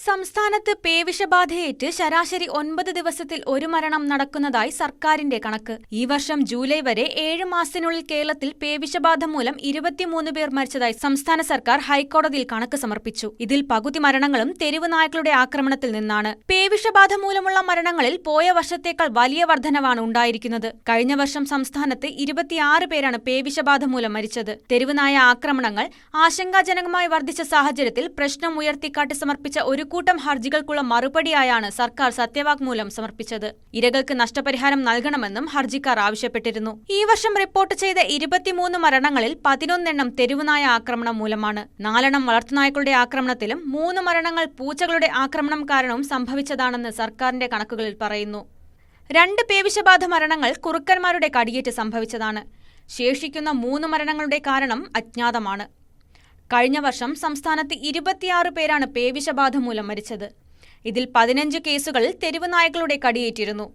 സംസ്ഥാനത്ത് പേവിഷബാധയേറ്റ് ശരാശരി 9 ദിവസത്തിൽ ഒരു മരണം നടക്കുന്നതായി സർക്കാരിന്റെ കണക്ക്. ഈ വർഷം ജൂലൈ വരെ 7 മാസത്തിനുള്ളിൽ കേരളത്തിൽ പേവിഷബാധ മൂലം 23 പേർ മരിച്ചതായി സംസ്ഥാന സർക്കാർ ഹൈക്കോടതിയിൽ കണക്ക് സമർപ്പിച്ചു. ഇതിൽ പകുതി മരണങ്ങളും തെരുവ് നായ്ക്കളുടെ ആക്രമണത്തിൽ നിന്നാണ്. പേവിഷബാധ മൂലമുള്ള മരണങ്ങളിൽ പോയ വർഷത്തേക്കാൾ വലിയ വർധനവാണ് ഉണ്ടായിരിക്കുന്നത്. കഴിഞ്ഞ വർഷം സംസ്ഥാനത്ത് 26 പേരാണ് പേവിഷബാധ മൂലം മരിച്ചത്. തെരുവ് നായ ആക്രമണങ്ങൾ ആശങ്കാജനകമായി വർദ്ധിച്ച സാഹചര്യത്തിൽ പ്രശ്നം ഉയർത്തിക്കാട്ടി സമർപ്പിച്ച ഒരു കൂട്ടം ഹർജികൾക്കുള്ള മറുപടിയായാണ് സർക്കാർ സത്യവാങ്മൂലം സമർപ്പിച്ചത്. ഇരകൾക്ക് നഷ്ടപരിഹാരം നൽകണമെന്നും ഹർജിക്കാർ ആവശ്യപ്പെട്ടിരുന്നു. ഈ വർഷം റിപ്പോർട്ട് ചെയ്ത 23 മരണങ്ങളിൽ 11 തെരുവുനായ ആക്രമണം മൂലമാണ്. 4 വളർത്തുനായ്ക്കളുടെ ആക്രമണത്തിലും 3 മരണങ്ങൾ പൂച്ചകളുടെ ആക്രമണം കാരണവും സംഭവിച്ചതാണെന്ന് സർക്കാരിന്റെ കണക്കുകളിൽ പറയുന്നു. 2 പേവിഷബാധ മരണങ്ങൾ കുറുക്കന്മാരുടെ കടിയേറ്റ് സംഭവിച്ചതാണ്. ശേഷിക്കുന്ന 3 മരണങ്ങളുടെ കാരണം അജ്ഞാതമാണ്. കഴിഞ്ഞ വർഷം സംസ്ഥാനത്ത് 26 പേരാണ് പേവിഷബാധ മൂലം മരിച്ചത്. ഇതിൽ 15 കേസുകളിൽ തെരുവ് നായ്ക്കളുടെ കടിയേറ്റിരുന്നു.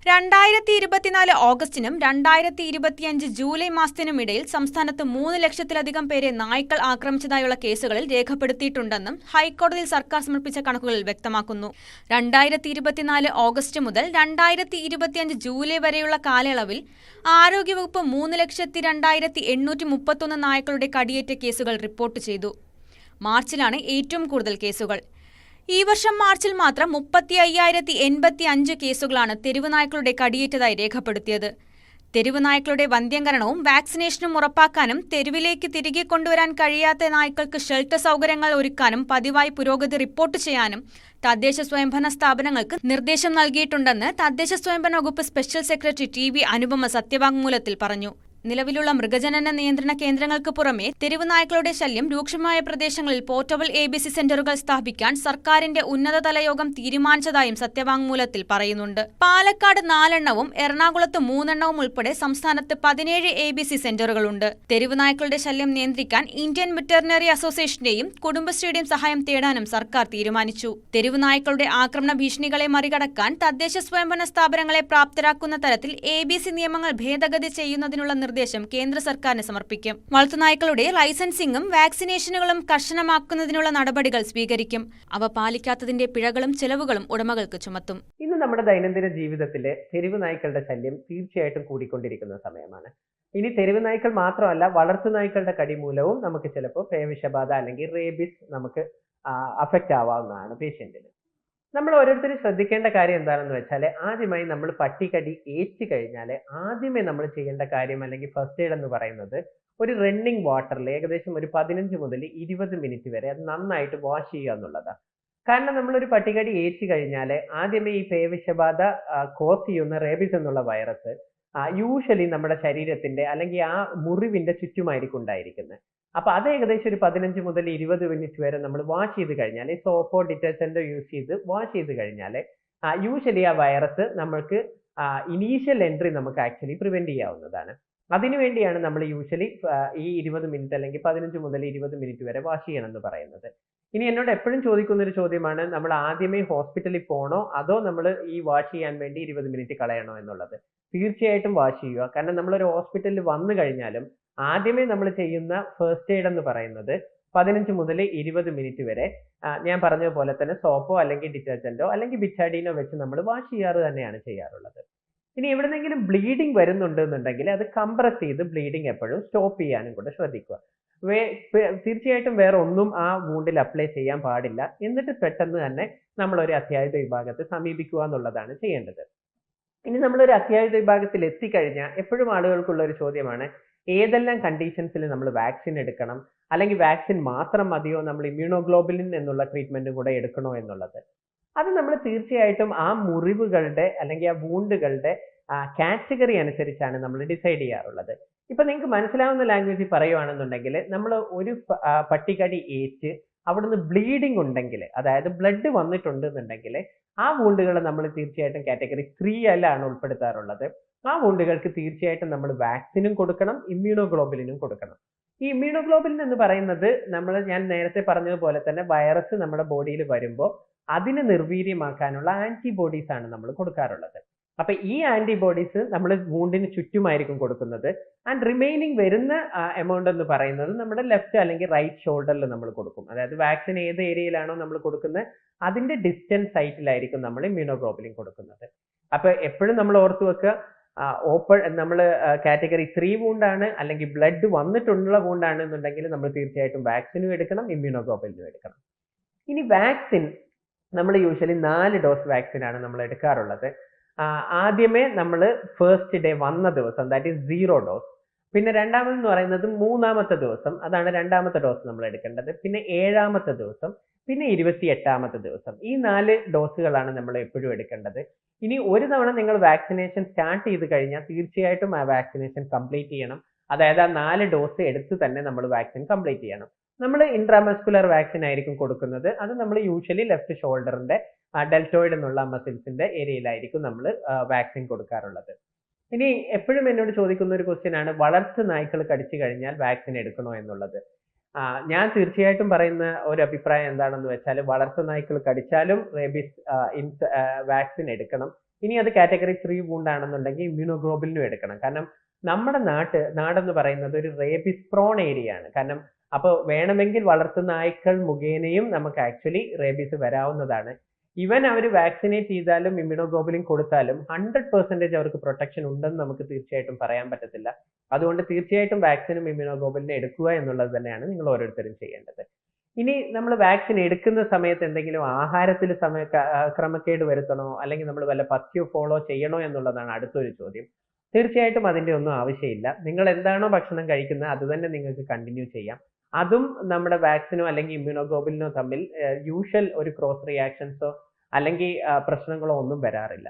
2024 ഓഗസ്റ്റിനും 2025 ജൂലൈ മാസത്തിനുമിടയിൽ സംസ്ഥാനത്ത് 3 ലക്ഷത്തിലധികം പേരെ നായ്ക്കൾ ആക്രമിച്ചതായുള്ള കേസുകളിൽ രേഖപ്പെടുത്തിയിട്ടുണ്ടെന്നും ഹൈക്കോടതിയിൽ സർക്കാർ സമർപ്പിച്ച കണക്കുകളിൽ വ്യക്തമാക്കുന്നു. 2024 ഓഗസ്റ്റ് മുതൽ 2025 ജൂലൈ വരെയുള്ള കാലയളവിൽ ആരോഗ്യവകുപ്പ് 3,02,831 നായ്ക്കളുടെ കടിയേറ്റ കേസുകൾ റിപ്പോർട്ട് ചെയ്തു. മാർച്ചിലാണ് ഏറ്റവും കൂടുതൽ കേസുകൾ. ഈ വർഷം മാർച്ചിൽ മാത്രം 30,585 കേസുകളാണ് തെരുവ് നായ്ക്കളുടെ കടിയേറ്റതായി രേഖപ്പെടുത്തിയത്. തെരുവ് നായ്ക്കളുടെ വന്ധ്യംകരണവും വാക്സിനേഷനും ഉറപ്പാക്കാനും തെരുവിലേക്ക് തിരികെ കൊണ്ടുവരാൻ കഴിയാത്ത നായ്ക്കൾക്ക് ഷെൽട്ടർ സൗകര്യങ്ങൾ ഒരുക്കാനും പതിവായി പുരോഗതി റിപ്പോർട്ട് ചെയ്യാനും തദ്ദേശ സ്വയംഭരണ സ്ഥാപനങ്ങൾക്ക് നിർദ്ദേശം നൽകിയിട്ടുണ്ടെന്ന് തദ്ദേശ സ്വയംഭരണ വകുപ്പ് സ്പെഷ്യൽ സെക്രട്ടറി TV അനുപമ സത്യവാങ്മൂലത്തിൽ പറഞ്ഞു. നിലവിലുള്ള മൃഗജനന നിയന്ത്രണ കേന്ദ്രങ്ങൾക്ക് പുറമെ തെരുവ് നായ്ക്കളുടെ ശല്യം രൂക്ഷമായ പ്രദേശങ്ങളിൽ പോർട്ടബിൾ ABC സെന്ററുകൾ സ്ഥാപിക്കാൻ സർക്കാരിന്റെ ഉന്നതതല യോഗം തീരുമാനിച്ചതായും സത്യവാങ്മൂലത്തിൽ പറയുന്നുണ്ട്. പാലക്കാട് 4 എറണാകുളത്ത് 3 ഉൾപ്പെടെ സംസ്ഥാനത്ത് 17 ABC സെന്ററുകളുണ്ട്. തെരുവ് നായ്ക്കളുടെ ശല്യം നിയന്ത്രിക്കാൻ ഇന്ത്യൻ വെറ്ററിനറി അസോസിയേഷന്റെയും കുടുംബശ്രീയുടെയും സഹായം തേടാനും സർക്കാർ തീരുമാനിച്ചു. തെരുവ് നായ്ക്കളുടെ ആക്രമണ ഭീഷണികളെ മറികടക്കാൻ തദ്ദേശ സ്വയംഭരണ സ്ഥാപനങ്ങളെ പ്രാപ്തരാക്കുന്ന തരത്തിൽ ABC നിയമങ്ങൾ ഭേദഗതി ചെയ്യുന്നതിനുള്ള നിർദ്ദേശം കേന്ദ്ര സർക്കാരിന് സമർപ്പിക്കും. വളർത്തുനായ്ക്കളുടെ ലൈസൻസിംഗും വാക്സിനേഷനുകളും കർശനമാക്കുന്നതിനുള്ള നടപടികൾ സ്വീകരിക്കും. അവ പാലിക്കാത്തതിന്റെ പിഴകളും ചെലവുകളും ഉടമകൾക്ക് ചുമത്തും. ഇന്ന് നമ്മുടെ ദൈനംദിന ജീവിതത്തിലെ തെരുവ് നായ്ക്കളുടെ ശല്യം തീർച്ചയായിട്ടും കൂടിക്കൊണ്ടിരിക്കുന്ന സമയമാണ്. ഇനി തെരുവ് നായ്ക്കൾ മാത്രമല്ല, വളർത്തുനായ്ക്കളുടെ കടി മൂലവും നമുക്ക് ചിലപ്പോൾ പേവിഷബാധ അല്ലെങ്കിൽ റേബിസ് നമുക്ക് അഫക്റ്റ് ആവാവുന്നതാണ് പേഷ്യന്റിന്. നമ്മൾ ഓരോരുത്തരും ശ്രദ്ധിക്കേണ്ട കാര്യം എന്താണെന്ന് വെച്ചാൽ, ആദ്യമായി നമ്മൾ പട്ടിക്കടി ഏറ്റ് കഴിഞ്ഞാൽ ആദ്യമേ നമ്മൾ ചെയ്യേണ്ട കാര്യം അല്ലെങ്കിൽ ഫസ്റ്റ് എയ്ഡ് എന്ന് പറയുന്നത് ഒരു റണ്ണിങ് വാട്ടറിൽ ഏകദേശം ഒരു 15 മുതൽ 20 മിനിറ്റ് വരെ അത് നന്നായിട്ട് വാഷ് ചെയ്യുക എന്നുള്ളതാണ്. കാരണം നമ്മളൊരു പട്ടിക്കടി ഏറ്റ് കഴിഞ്ഞാൽ ആദ്യമേ ഈ പേവിഷബാധ കോസ് ചെയ്യുന്ന റേബിസ് എന്നുള്ള വൈറസ് യൂഷ്വലി നമ്മുടെ ശരീരത്തിന്റെ അല്ലെങ്കിൽ ആ മുറിവിന്റെ ചുറ്റുമായിരിക്കും ഉണ്ടായിരിക്കുന്നത്. അപ്പൊ അത് ഏകദേശം ഒരു 15 മുതൽ 20 മിനിറ്റ് വരെ നമ്മൾ വാഷ് ചെയ്ത് കഴിഞ്ഞാൽ, സോപ്പോ ഡിറ്റർജന്റോ യൂസ് ചെയ്ത് വാഷ് ചെയ്ത് കഴിഞ്ഞാൽ യൂഷ്വലി ആ വൈറസ് നമ്മൾക്ക് ഇനീഷ്യൽ എൻട്രി നമുക്ക് ആക്ച്വലി പ്രിവെന്റ് ചെയ്യാവുന്നതാണ്. അതിനുവേണ്ടിയാണ് നമ്മൾ യൂഷ്വലി ഈ 20 മിനിറ്റ് അല്ലെങ്കിൽ 15 മുതൽ 20 മിനിറ്റ് വരെ വാഷ് ചെയ്യണം എന്ന് പറയുന്നത്. ഇനി എന്നോട് എപ്പോഴും ചോദിക്കുന്ന ഒരു ചോദ്യമാണ്, നമ്മൾ ആദ്യമേ ഹോസ്പിറ്റലിൽ പോകണോ അതോ നമ്മൾ ഈ വാഷ് ചെയ്യാൻ വേണ്ടി 20 മിനിറ്റ് കളയണോ എന്നുള്ളത്. തീർച്ചയായിട്ടും വാഷ് ചെയ്യുക. കാരണം നമ്മളൊരു ഹോസ്പിറ്റലിൽ വന്നു കഴിഞ്ഞാലും ആദ്യമേ നമ്മൾ ചെയ്യുന്ന ഫസ്റ്റ് എയ്ഡ് എന്ന് പറയുന്നത് 15 മുതൽ 20 മിനിറ്റ് വരെ ഞാൻ പറഞ്ഞതുപോലെ തന്നെ സോപ്പോ അല്ലെങ്കിൽ ഡിറ്റർജന്റോ അല്ലെങ്കിൽ ബിറ്റാഡീനോ വെച്ച് നമ്മൾ വാഷ് ചെയ്യാറ് തന്നെയാണ് ചെയ്യാറുള്ളത്. ഇനി എവിടെന്നെങ്കിലും ബ്ലീഡിങ് വരുന്നുണ്ട് എന്നുണ്ടെങ്കിൽ അത് കംപ്രസ് ചെയ്ത് ബ്ലീഡിങ് എപ്പോഴും സ്റ്റോപ്പ് ചെയ്യാനും കൂടെ ശ്രദ്ധിക്കുക. തീർച്ചയായിട്ടും വേറെ ഒന്നും ആ വൂണ്ടിൽ അപ്ലൈ ചെയ്യാൻ പാടില്ല. എന്നിട്ട് പെട്ടെന്ന് തന്നെ നമ്മളൊരു അത്യാഹിത വിഭാഗത്തെ സമീപിക്കുക എന്നുള്ളതാണ് ചെയ്യേണ്ടത്. ഇനി നമ്മളൊരു അത്യാഹിത വിഭാഗത്തിൽ എത്തിക്കഴിഞ്ഞാൽ എപ്പോഴും ആളുകൾക്കുള്ള ഒരു ചോദ്യമാണ്, ഏതെല്ലാം കണ്ടീഷൻസിൽ നമ്മൾ വാക്സിൻ എടുക്കണം, അല്ലെങ്കിൽ വാക്സിൻ മാത്രം മതിയോ, നമ്മൾ ഇമ്മ്യൂണോഗ്ലോബുലിൻ എന്നുള്ള ട്രീറ്റ്മെന്റും കൂടെ എടുക്കണോ എന്നുള്ളത്. അത് നമ്മൾ തീർച്ചയായിട്ടും ആ മുറിവുകളുടെ അല്ലെങ്കിൽ ആ വൂണ്ടുകളുടെ കാറ്റഗറി അനുസരിച്ചാണ് നമ്മൾ ഡിസൈഡ് ചെയ്യാറുള്ളത്. ഇപ്പൊ നിങ്ങൾക്ക് മനസ്സിലാവുന്ന ലാംഗ്വേജിൽ പറയുവാണെന്നുണ്ടെങ്കിൽ, നമ്മൾ ഒരു പട്ടിക്കടി ഏറ്റ് അവിടുന്ന് ബ്ലീഡിങ് ഉണ്ടെങ്കിൽ, അതായത് ബ്ലഡ് വന്നിട്ടുണ്ട് എന്നുണ്ടെങ്കിൽ ആ വൂണ്ടുകൾ നമ്മൾ തീർച്ചയായിട്ടും കാറ്റഗറി 3 ഉൾപ്പെടുത്താറുള്ളത്. ആ വൂണ്ടുകൾക്ക് തീർച്ചയായിട്ടും നമ്മൾ വാക്സിനും കൊടുക്കണം, ഇമ്മ്യൂണോഗ്ലോബുലിനും കൊടുക്കണം. ഈ ഇമ്മ്യൂണോഗ്ലോബുലിൻ എന്ന് പറയുന്നത് ഞാൻ നേരത്തെ പറഞ്ഞതുപോലെ തന്നെ വൈറസ് നമ്മുടെ ബോഡിയിൽ വരുമ്പോൾ അതിനെ നിർവീര്യമാക്കാനുള്ള ആന്റിബോഡീസ് ആണ് നമ്മൾ കൊടുക്കാറുള്ളത്. അപ്പൊ ഈ ആന്റിബോഡീസ് നമ്മൾ വൂണ്ടിന് ചുറ്റുമായിരിക്കും കൊടുക്കുന്നത്. ആൻഡ് റിമൈനിങ് വരുന്ന എമൗണ്ട് എന്ന് പറയുന്നത് നമ്മുടെ ലെഫ്റ്റ് അല്ലെങ്കിൽ റൈറ്റ് ഷോൾഡറിൽ നമ്മൾ കൊടുക്കും. അതായത് വാക്സിൻ ഏത് ഏരിയയിലാണോ നമ്മൾ കൊടുക്കുന്നത് അതിന്റെ ഡിസ്റ്റൻസ് സൈറ്റിലായിരിക്കും നമ്മൾ ഇമ്മ്യൂണോഗ്ലോബുലിൻ കൊടുക്കുന്നത്. അപ്പൊ എപ്പോഴും നമ്മൾ ഓർത്തു വെക്കുക, ഓപ്പൺ നമ്മൾ കാറ്റഗറി 3 വൂണ്ടാണ് അല്ലെങ്കിൽ ബ്ലഡ് വന്നിട്ടുള്ള വൂണ്ടാണ് എന്നുണ്ടെങ്കിൽ നമ്മൾ തീർച്ചയായിട്ടും വാക്സിനും എടുക്കണം, ഇമ്മ്യൂണോഗ്ലോബുലിനും എടുക്കണം. ഇനി വാക്സിൻ നമ്മൾ യൂഷ്വലി 4 ഡോസ് വാക്സിൻ ആണ് നമ്മൾ എടുക്കാറുള്ളത്. ആദ്യമേ നമ്മൾ ഫസ്റ്റ് ഡേ വന്ന ദിവസം, ദാറ്റ് ഈസ് 0 ഡോസ്. പിന്നെ രണ്ടാമതെന്ന് പറയുന്നത് 3ാമത്തെ ദിവസം, അതാണ് 2ാമത്തെ ഡോസ് നമ്മൾ എടുക്കേണ്ടത്. പിന്നെ 7ാമത്തെ ദിവസം, പിന്നെ 28ാമത്തെ ദിവസം. ഈ 4 ഡോസുകളാണ് നമ്മൾ എപ്പോഴും എടുക്കേണ്ടത്. ഇനി ഒരു തവണ നിങ്ങൾ വാക്സിനേഷൻ സ്റ്റാർട്ട് ചെയ്ത് കഴിഞ്ഞാൽ തീർച്ചയായിട്ടും ആ വാക്സിനേഷൻ കംപ്ലീറ്റ് ചെയ്യണം. അതായത് ആ 4 ഡോസ് എടുത്ത് തന്നെ നമ്മൾ വാക്സിൻ കംപ്ലീറ്റ് ചെയ്യണം. നമ്മൾ ഇൻട്രാമസ്കുലർ വാക്സിൻ ആയിരിക്കും കൊടുക്കുന്നത്. അത് നമ്മൾ യൂഷ്വലി ലെഫ്റ്റ് ഷോൾഡറിന്റെ ഡെൽറ്റോയിഡ് എന്നുള്ള മസിൽസിന്റെ ഏരിയയിലായിരിക്കും നമ്മൾ വാക്സിൻ കൊടുക്കാറുള്ളത്. ഇനി എപ്പോഴും എന്നോട് ചോദിക്കുന്ന ഒരു ക്വസ്റ്റ്യൻ ആണ്, വളർത്തു നായ്ക്കൾ കടിച്ചു കഴിഞ്ഞാൽ വാക്സിൻ എടുക്കണോ എന്നുള്ളത്. ഞാൻ തീർച്ചയായിട്ടും പറയുന്ന ഒരു അഭിപ്രായം എന്താണെന്ന് വെച്ചാൽ, വളർത്തു നായ്ക്കൾ കടിച്ചാലും റേബീസ് വാക്സിൻ എടുക്കണം. ഇനി അത് കാറ്റഗറി 3 വൂണ്ട് ആണെന്നുണ്ടെങ്കിൽ ഇമ്മ്യൂണോഗ്ലോബുലിനും എടുക്കണം. കാരണം നമ്മുടെ നാടെന്ന് പറയുന്നത് ഒരു റേബീസ് പ്രോൺ ഏരിയ ആണ്. കാരണം അപ്പോൾ വേണമെങ്കിൽ വളർത്തു നായ്ക്കൾ മുഖേനയും നമുക്ക് ആക്ച്വലി റേബീസ് വരാവുന്നതാണ്. ഇവൻ അവർ വാക്സിനേറ്റ് ചെയ്താലും ഇമ്മ്യൂണോഗ്ലോബുലിൻ കൊടുത്താലും 100% അവർക്ക് പ്രൊട്ടക്ഷൻ ഉണ്ടെന്ന് നമുക്ക് തീർച്ചയായിട്ടും പറയാൻ പറ്റത്തില്ല. അതുകൊണ്ട് തീർച്ചയായിട്ടും വാക്സിനും ഇമ്മ്യൂണോഗ്ലോബുലിനും എടുക്കുക എന്നുള്ളത് തന്നെയാണ് നിങ്ങൾ ഓരോരുത്തരും ചെയ്യേണ്ടത്. ഇനി നമ്മൾ വാക്സിൻ എടുക്കുന്ന സമയത്ത് എന്തെങ്കിലും ആഹാരത്തിൽ ക്രമക്കേട് വരുത്തണോ അല്ലെങ്കിൽ നമ്മൾ വല്ല പഥ്യം ഫോളോ ചെയ്യണോ എന്നുള്ളതാണ് അടുത്തൊരു ചോദ്യം. തീർച്ചയായിട്ടും അതിന്റെ ഒന്നും ആവശ്യമില്ല. നിങ്ങൾ എന്താണോ ഭക്ഷണം കഴിക്കുന്നത് അത് തന്നെ നിങ്ങൾക്ക് കണ്ടിന്യൂ ചെയ്യാം. അതും നമ്മുടെ വാക്സിനോ അല്ലെങ്കിൽ ഇമ്മ്യൂണോഗ്ലോബുലിനോ തമ്മിൽ യൂഷ്വൽ ഒരു ക്രോസ് റിയാക്ഷൻസോ അല്ലെങ്കിൽ പ്രശ്നങ്ങളോ ഒന്നും വരാറില്ല.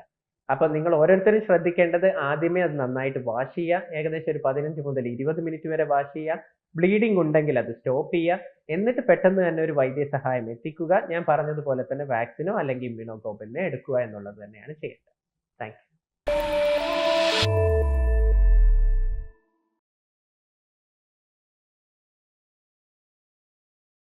അപ്പൊ നിങ്ങൾ ഓരോരുത്തരും ശ്രദ്ധിക്കേണ്ടത്, ആദ്യമേ അത് നന്നായിട്ട് വാഷ് ചെയ്യുക. ഏകദേശം ഒരു 15 മുതൽ 20 മിനിറ്റ് വരെ വാഷ് ചെയ്യുക. ബ്ലീഡിംഗ് ഉണ്ടെങ്കിൽ അത് സ്റ്റോപ്പ് ചെയ്യുക. എന്നിട്ട് പെട്ടെന്ന് തന്നെ ഒരു വൈദ്യസഹായം എത്തിക്കുക. ഞാൻ പറഞ്ഞതുപോലെ തന്നെ വാക്സിനോ അല്ലെങ്കിൽ ഇമ്മ്യൂണോഗ്ലോബുലിനോ എടുക്കുക എന്നുള്ളത് തന്നെയാണ് ചെയ്യേണ്ടത്. Thank you.